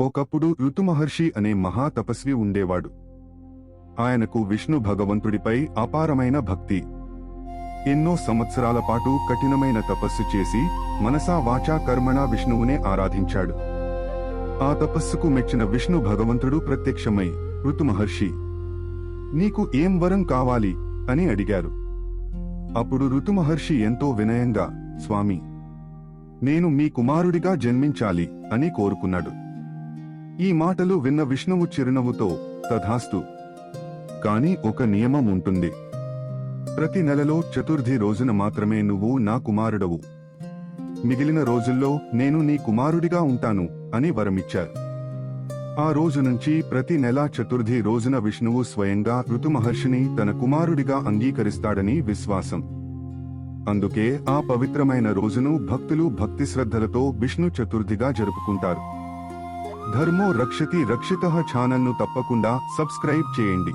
ఒకప్పుడు ఋతుమహర్షి అనే మహా తపస్వి ఉండేవాడు. ఆయనకు విష్ణు భగవంతుడిపై అపారమైన భక్తి. ఎన్నో సంవత్సరాల పాటు కఠినమైన తపస్సు చేసి మనసా వాచా కర్మణా విష్ణువునే ఆరాధించాడు. ఆ తపస్సుకు మెచ్చిన విష్ణు భగవంతుడు ప్రత్యక్షమై, ఋతుమహర్షి, నీకు ఏం వరం కావాలి అని అడిగారు. అప్పుడు ఋతుమహర్షి ఎంతో వినయంగా, స్వామి, నేను మీ కుమారుడిగా జన్మించాలి అని కోరుకున్నాడు. ఈ మాటలు విన్న విష్ణువు చిరునవ్వుతో, తథాస్తు, కాని ఒక నియమం ఉంటుంది. ప్రతి నెలలో చతుర్థి రోజున మాత్రమే నువ్వు నా కుమారుడవు. మిగిలిన రోజుల్లో నేను నీ కుమారుడిగా ఉంటాను అని వరమిచ్చారు. ఆ రోజు నుంచి ప్రతి నెలా చతుర్థి రోజున విష్ణువు స్వయంగా ఋతుమహర్షిని తన కుమారుడిగా అంగీకరిస్తాడని విశ్వాసం. అందుకే ఆ పవిత్రమైన రోజును భక్తులు భక్తి శ్రద్ధలతో విష్ణు చతుర్థిగా జరుపుకుంటారు. ధర్మో రక్షతి రక్షితః ఛానల్ను తప్పకుండా సబ్స్క్రైబ్ చేయండి.